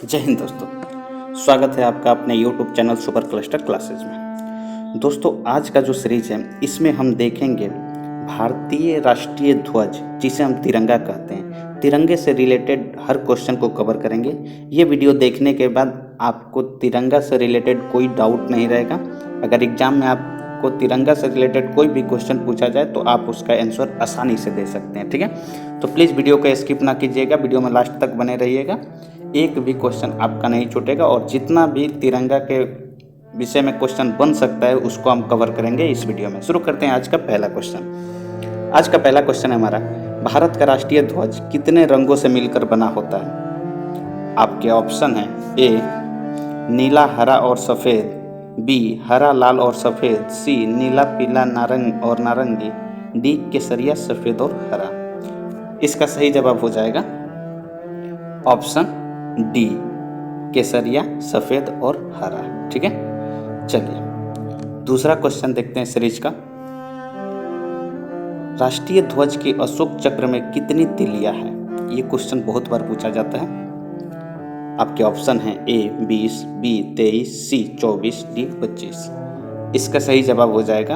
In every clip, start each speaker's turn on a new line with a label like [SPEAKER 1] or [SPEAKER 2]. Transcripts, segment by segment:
[SPEAKER 1] जय हिंद दोस्तों, स्वागत है आपका अपने YouTube channel super cluster classes में। दोस्तों, आज का जो सीरीज है इसमें हम देखेंगे भारतीय राष्ट्रीय ध्वज, जिसे हम तिरंगा कहते हैं। तिरंगे से रिलेटेड हर क्वेश्चन को कवर करेंगे। ये वीडियो देखने के बाद आपको तिरंगा से रिलेटेड कोई डाउट नहीं रहेगा। अगर एग्जाम में आपको तिरंगा से रिलेटेड कोई भी क्वेश्चन पूछा जाए तो आप उसका आंसर आसानी से दे सकते हैं। ठीक है, तो प्लीज़ वीडियो को स्किप ना कीजिएगा, वीडियो में लास्ट तक बने रहिएगा। एक भी क्वेश्चन आपका नहीं छूटेगा और जितना भी तिरंगा के विषय में क्वेश्चन बन सकता है उसको हम कवर करेंगे इस वीडियो में। शुरू करते हैं आज का पहला क्वेश्चन। आज का पहला क्वेश्चन है हमारा, भारत का राष्ट्रीय ध्वज कितने रंगों से मिलकर बना होता है? आपके ऑप्शन है ए नीला, हरा और सफ़ेद, बी हरा, लाल और सफ़ेद, सी नीला, पीला, नारंग और नारंगी, डी केसरिया, सफ़ेद और हरा। इसका सही जवाब हो जाएगा ऑप्शन डी, केसरिया, सफ़ेद और हरा। ठीक है, चलिए दूसरा क्वेश्चन देखते हैं सीरीज का। राष्ट्रीय ध्वज के अशोक चक्र में कितनी तिलियां हैं? ये क्वेश्चन बहुत बार पूछा जाता है। आपके ऑप्शन हैं ए 20, बी 23, सी 24, डी 25। इसका सही जवाब हो जाएगा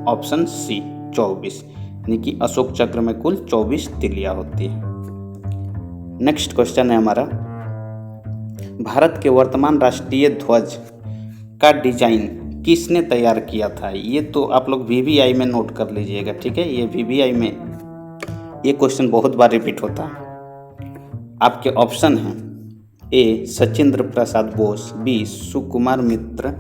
[SPEAKER 1] ऑप्शन सी 24, यानी कि अशोक चक्र में कुल 24 तिलियां होती है। नेक्स्ट क्वेश्चन है हमारा, भारत के वर्तमान राष्ट्रीय ध्वज का डिजाइन किसने तैयार किया था? ये तो आप लोग वीवीआई में नोट कर लीजिएगा। ठीक है, ये वीवीआई में ये क्वेश्चन बहुत बार रिपीट होता है। आपके ऑप्शन हैं ए सचिंद्र प्रसाद बोस, बी सुकुमार मित्र,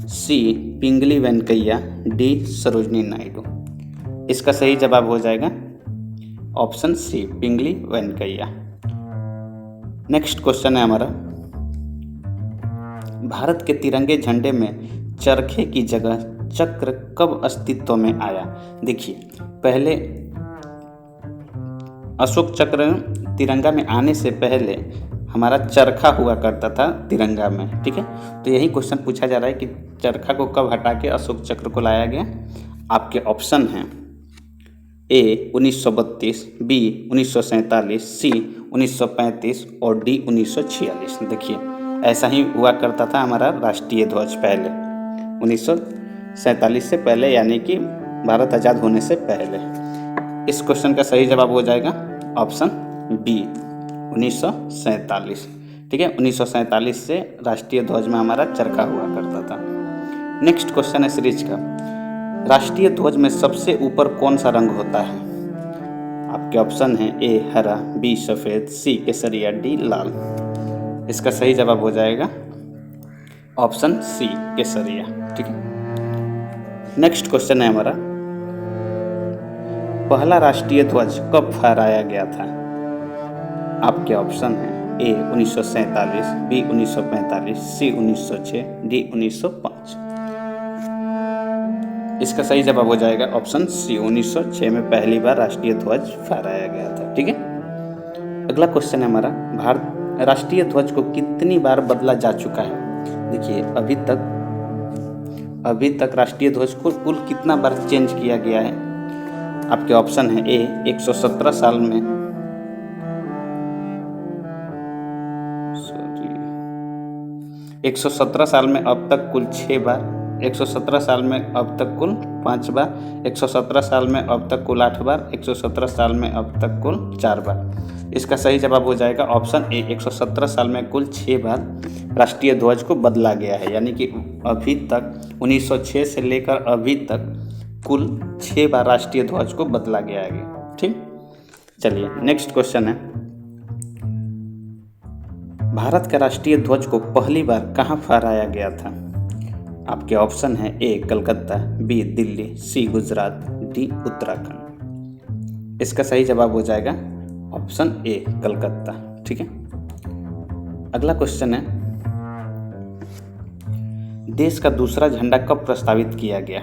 [SPEAKER 1] सी पिंगली वेंकैया, डी सरोजनी नायडू। इसका सही जवाब हो जाएगा ऑप्शन सी, पिंगली वेंकैया। नेक्स्ट क्वेश्चन है हमारा, भारत के तिरंगे झंडे में चरखे की जगह चक्र कब अस्तित्व में आया? देखिए, पहले अशोक चक्र तिरंगा में आने से पहले हमारा चरखा हुआ करता था तिरंगा में। ठीक है, तो यही क्वेश्चन पूछा जा रहा है कि चरखा को कब हटा के अशोक चक्र को लाया गया। आपके ऑप्शन हैं ए 1932, बी 1947, सी 1935 और डी 1946। देखिए, ऐसा ही हुआ करता था हमारा राष्ट्रीय ध्वज पहले 1947 से पहले, यानी कि भारत आज़ाद होने से पहले। इस क्वेश्चन का सही जवाब हो जाएगा ऑप्शन बी 1947। ठीक है, 1947 से राष्ट्रीय ध्वज में हमारा चरखा हुआ करता था। नेक्स्ट क्वेश्चन है सीरीज का, राष्ट्रीय ध्वज में सबसे ऊपर कौन सा रंग होता है? आपके ऑप्शन हैं ए हरा, बी सफ़ेद, सी केसरिया, डी लाल। इसका सही जवाब हो जाएगा ऑप्शन सी, केसरिया। ठीक है, नेक्स्ट क्वेश्चन है हमारा, पहला राष्ट्रीय ध्वज कब फहराया गया था? आपके ऑप्शन हैं ए 1947, बी 1945, सी 1906, डी 1905। इसका सही जवाब हो जाएगा ऑप्शन सी, 1906 में पहली बार राष्ट्रीय ध्वज फहराया गया था। ठीक है, अगला क्वेश्चन है हमारा, भारत राष्ट्रीय ध्वज को कितनी बार बदला जा चुका है? देखिए, अभी तक राष्ट्रीय ध्वज को कुल कितना बार चेंज किया गया है? आपके ऑप्शन है ए 117 साल में, 117 साल में अब तक कुल 6 बार, 117 साल में अब तक कुल 5 बार, 117 साल में अब तक कुल 8 बार, 117 साल में अब तक कुल 4 बार। इसका सही जवाब हो जाएगा ऑप्शन ए, 117 साल में कुल 6 बार राष्ट्रीय ध्वज को बदला गया है, यानी कि अभी तक 1906 से लेकर अभी तक कुल 6 बार राष्ट्रीय ध्वज को बदला गया है। ठीक, चलिए नेक्स्ट क्वेश्चन है, भारत का राष्ट्रीय ध्वज को पहली बार कहाँ फहराया गया था? आपके ऑप्शन है ए कलकत्ता, बी दिल्ली, सी गुजरात, डी उत्तराखंड। इसका सही जवाब हो जाएगा ऑप्शन ए, कलकत्ता। ठीक है, अगला क्वेश्चन है, देश का दूसरा झंडा कब प्रस्तावित किया गया?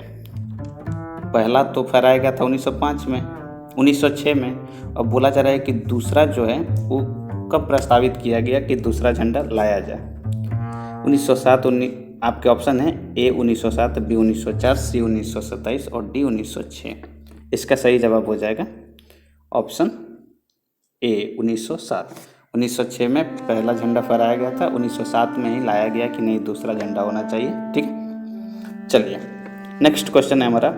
[SPEAKER 1] पहला तो फहराया गया था 1906 में। अब बोला जा रहा है कि दूसरा जो है वो कब प्रस्तावित किया गया कि दूसरा झंडा लाया जाए? 1907। आपके ऑप्शन है ए 1907, बी 1904, सी 1927 और डी 1906। इसका सही जवाब हो जाएगा ऑप्शन ए 1907। 1906 में पहला झंडा फहराया गया था, 1907 में ही लाया गया कि नहीं दूसरा झंडा होना चाहिए। ठीक है, चलिए नेक्स्ट क्वेश्चन है हमारा,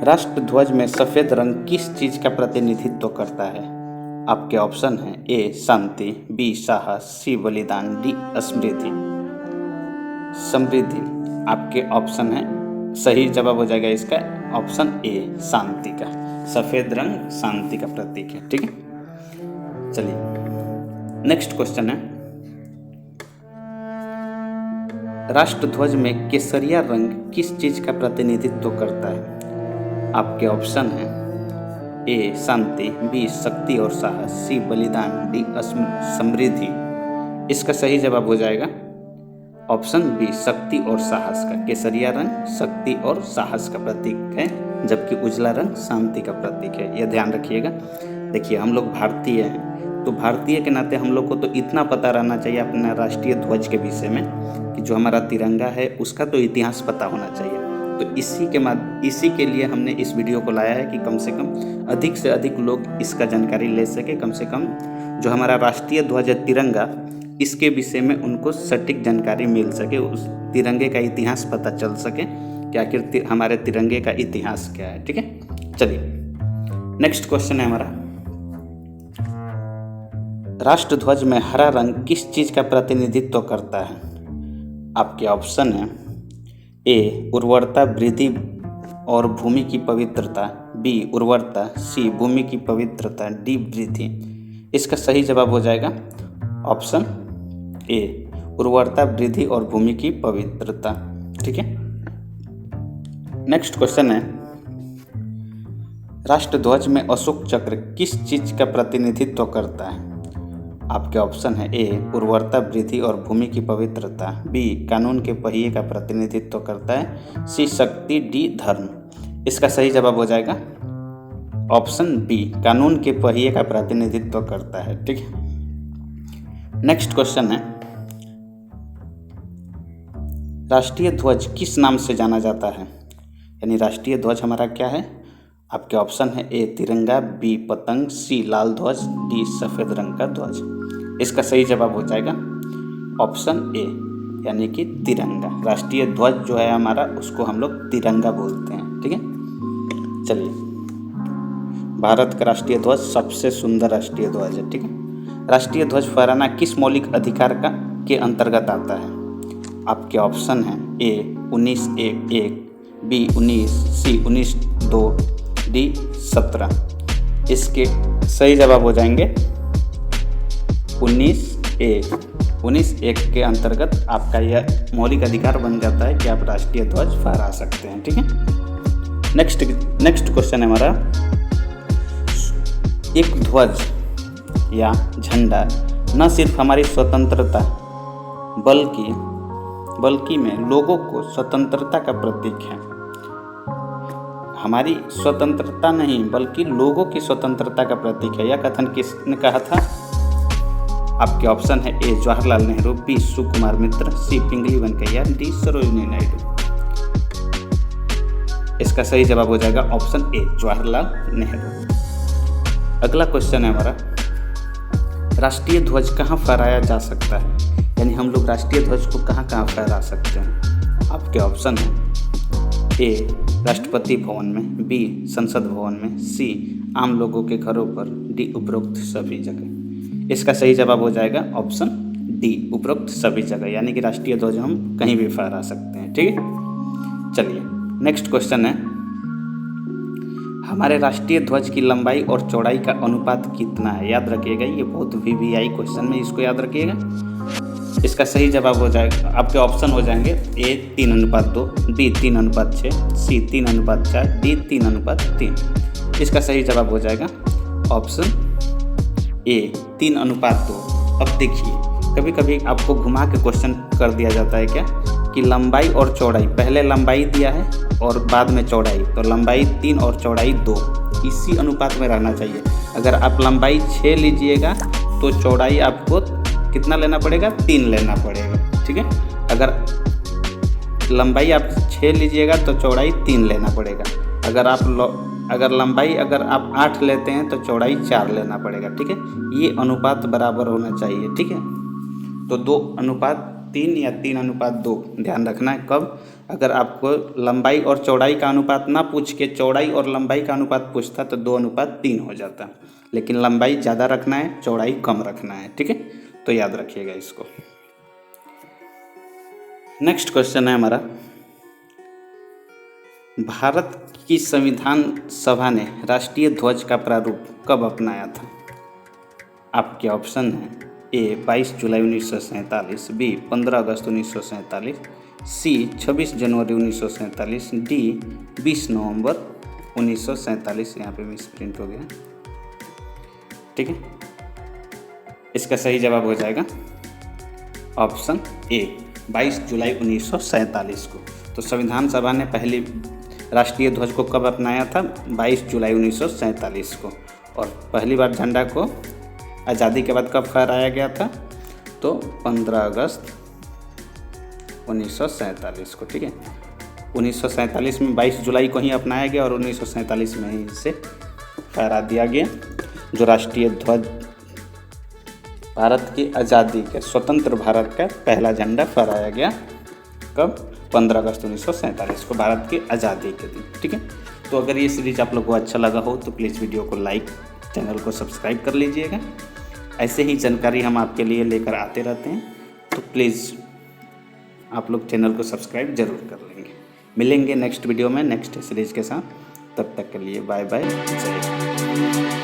[SPEAKER 1] राष्ट्रध्वज में सफेद रंग किस चीज का प्रतिनिधित्व करता है? आपके ऑप्शन हैं ए शांति, बी साहस, सी बलिदान, डी समृद्धि। समृद्धि आपके ऑप्शन है, सही जवाब हो जाएगा इसका ऑप्शन ए शांति का। सफेद रंग शांति का प्रतीक है। ठीक है, चलिए नेक्स्ट क्वेश्चन है, राष्ट्रध्वज में केसरिया रंग किस चीज का प्रतिनिधित्व करता है? आपके ऑप्शन है ए शांति, बी शक्ति और साहस, सी बलिदान, डी समृद्धि। इसका सही जवाब हो जाएगा ऑप्शन बी शक्ति और साहस का। केसरिया रंग शक्ति और साहस का प्रतीक है, जबकि उजला रंग शांति का प्रतीक है। यह ध्यान रखिएगा। देखिए हम लोग भारतीय हैं, तो भारतीय के नाते हम लोग को तो इतना पता रहना चाहिए अपना राष्ट्रीय ध्वज के विषय में कि जो हमारा तिरंगा है उसका तो इतिहास पता होना चाहिए। तो इसी के लिए हमने इस वीडियो को लाया है कि कम से अधिक लोग इसका जानकारी ले सके। कम से कम जो हमारा राष्ट्रीय ध्वज है तिरंगा, इसके विषय में उनको सटीक जानकारी मिल सके, उस तिरंगे का इतिहास पता चल सके कि आखिर हमारे तिरंगे का इतिहास क्या है। ठीक है, चलिए नेक्स्ट क्वेश्चन है हमारा, राष्ट्रध्वज में हरा रंग किस चीज का प्रतिनिधित्व करता है? आपके ऑप्शन है ए उर्वरता वृद्धि और भूमि की पवित्रता, बी उर्वरता, सी भूमि की पवित्रता, डी वृद्धि। इसका सही जवाब हो जाएगा ऑप्शन ए उर्वरता वृद्धि और भूमि की पवित्रता। ठीक है, नेक्स्ट क्वेश्चन है, राष्ट्रध्वज में अशोक चक्र किस चीज का प्रतिनिधित्व करता है? आपके ऑप्शन है ए उर्वरता वृद्धि और भूमि की पवित्रता, बी कानून के पहिए का प्रतिनिधित्व करता है, सी शक्ति, डी धर्म। इसका सही जवाब हो जाएगा ऑप्शन बी कानून के पहिए का प्रतिनिधित्व करता है। ठीक है, नेक्स्ट क्वेश्चन है, राष्ट्रीय ध्वज किस नाम से जाना जाता है? यानी राष्ट्रीय ध्वज हमारा क्या है? आपके ऑप्शन है ए तिरंगा, बी पतंग, सी लाल ध्वज, डी सफेद रंग का ध्वज। इसका सही जवाब हो जाएगा ऑप्शन ए यानी कि तिरंगा। राष्ट्रीय ध्वज जो है हमारा उसको हम लोग तिरंगा बोलते हैं। ठीक है, चलिए भारत का राष्ट्रीय ध्वज सबसे सुंदर राष्ट्रीय ध्वज है। ठीक है, राष्ट्रीय ध्वज फहराना किस मौलिक अधिकार के अंतर्गत आता है? आपके ऑप्शन है ए 19(1), बी 19, सी 19(2), डी 17। इसके सही जवाब हो जाएंगे 19(1). 19(1) के अंतर्गत आपका यह मौलिक अधिकार बन जाता है कि आप राष्ट्रीय ध्वज फहरा सकते हैं। ठीक है, नेक्स्ट क्वेश्चन है हमारा, एक ध्वज या झंडा न सिर्फ हमारी स्वतंत्रता बल्कि में लोगों को स्वतंत्रता का प्रतीक है। हमारी स्वतंत्रता नहीं बल्कि लोगों की स्वतंत्रता का प्रतीक है। यह कथन किसने कहा था? आपके ऑप्शन है ए जवाहरलाल नेहरू, बी सुकुमार मित्र, सी पिंगली वेंकैया, डी सरोजिनी नायडू। इसका सही जवाब हो जाएगा ऑप्शन ए जवाहरलाल नेहरू। अगला क्वेश्चन है हमारा, राष्ट्रीय ध्वज कहाँ फहराया जा सकता है? यानी हम लोग राष्ट्रीय ध्वज को कहाँ कहाँ फहरा सकते हैं? आपके ऑप्शन है ए राष्ट्रपति भवन में, बी संसद भवन में, सी आम लोगों के घरों पर, डी उपरोक्त सभी जगह। इसका सही जवाब हो जाएगा ऑप्शन डी उपरोक्त सभी जगह, यानी कि राष्ट्रीय ध्वज हम कहीं भी फहरा सकते हैं। ठीक है, चलिए नेक्स्ट क्वेश्चन है, हमारे राष्ट्रीय ध्वज की लंबाई और चौड़ाई का अनुपात कितना है? याद रखिएगा, ये बहुत VVI क्वेश्चन में, इसको याद रखिएगा। इसका सही जवाब हो जाएगा, आपके ऑप्शन हो जाएंगे ए 3:2, बी 3:6, सी 3:4, डी 3:3। इसका सही जवाब हो जाएगा ऑप्शन ए 3:2। अब देखिए कभी कभी आपको घुमा के क्वेश्चन कर दिया जाता है क्या कि लंबाई और चौड़ाई, पहले लंबाई दिया है और बाद में चौड़ाई, तो लंबाई 3 और चौड़ाई 2 इसी अनुपात में रहना चाहिए। अगर आप लंबाई 6 लीजिएगा तो चौड़ाई आपको कितना लेना पड़ेगा? 3 लेना पड़ेगा। ठीक है, अगर लंबाई आप 6 लीजिएगा तो चौड़ाई 3 लेना पड़ेगा। अगर लंबाई अगर आप 8 लेते हैं तो चौड़ाई 4 लेना पड़ेगा, ठीक है। ये अनुपात बराबर होना चाहिए, ठीक है। तो 2:3 या 3:2 ध्यान रखना है। कब? अगर आपको लंबाई और चौड़ाई का अनुपात ना पूछ के चौड़ाई और लंबाई का अनुपात पूछता तो 2:3 हो जाता, लेकिन लंबाई ज़्यादा रखना है, चौड़ाई कम रखना है, ठीक है। तो याद रखिएगा इसको। नेक्स्ट क्वेश्चन है हमारा, भारत की संविधान सभा ने राष्ट्रीय ध्वज का प्रारूप कब अपनाया था? आपके ऑप्शन हैं ए 22 जुलाई 1947, बी 15 अगस्त 1947, सी 26 जनवरी 1947, डी 20 नवंबर 1947। यहाँ पे मिस प्रिंट हो गया, ठीक है। इसका सही जवाब हो जाएगा ऑप्शन ए 22 जुलाई 1947 को। तो संविधान सभा ने पहली राष्ट्रीय ध्वज को कब अपनाया था? 22 जुलाई 1947 को। और पहली बार झंडा को आज़ादी के बाद कब फहराया गया था? तो 15 अगस्त 1947 को, ठीक है। 1947 में 22 जुलाई को ही अपनाया गया और 1947 में ही इसे फहरा दिया गया। जो राष्ट्रीय ध्वज भारत की आज़ादी के स्वतंत्र भारत का पहला झंडा फहराया गया कब? 15 अगस्त 1947 को, भारत की आज़ादी के दिन, ठीक है। तो अगर ये सीरीज आप लोग को अच्छा लगा हो तो प्लीज़ वीडियो को लाइक, चैनल को सब्सक्राइब कर लीजिएगा। ऐसे ही जानकारी हम आपके लिए लेकर आते रहते हैं, तो प्लीज़ आप लोग चैनल को सब्सक्राइब जरूर कर लेंगे। मिलेंगे नेक्स्ट वीडियो में नेक्स्ट सीरीज के साथ। तब तक के लिए बाय बाय, जय हिंद।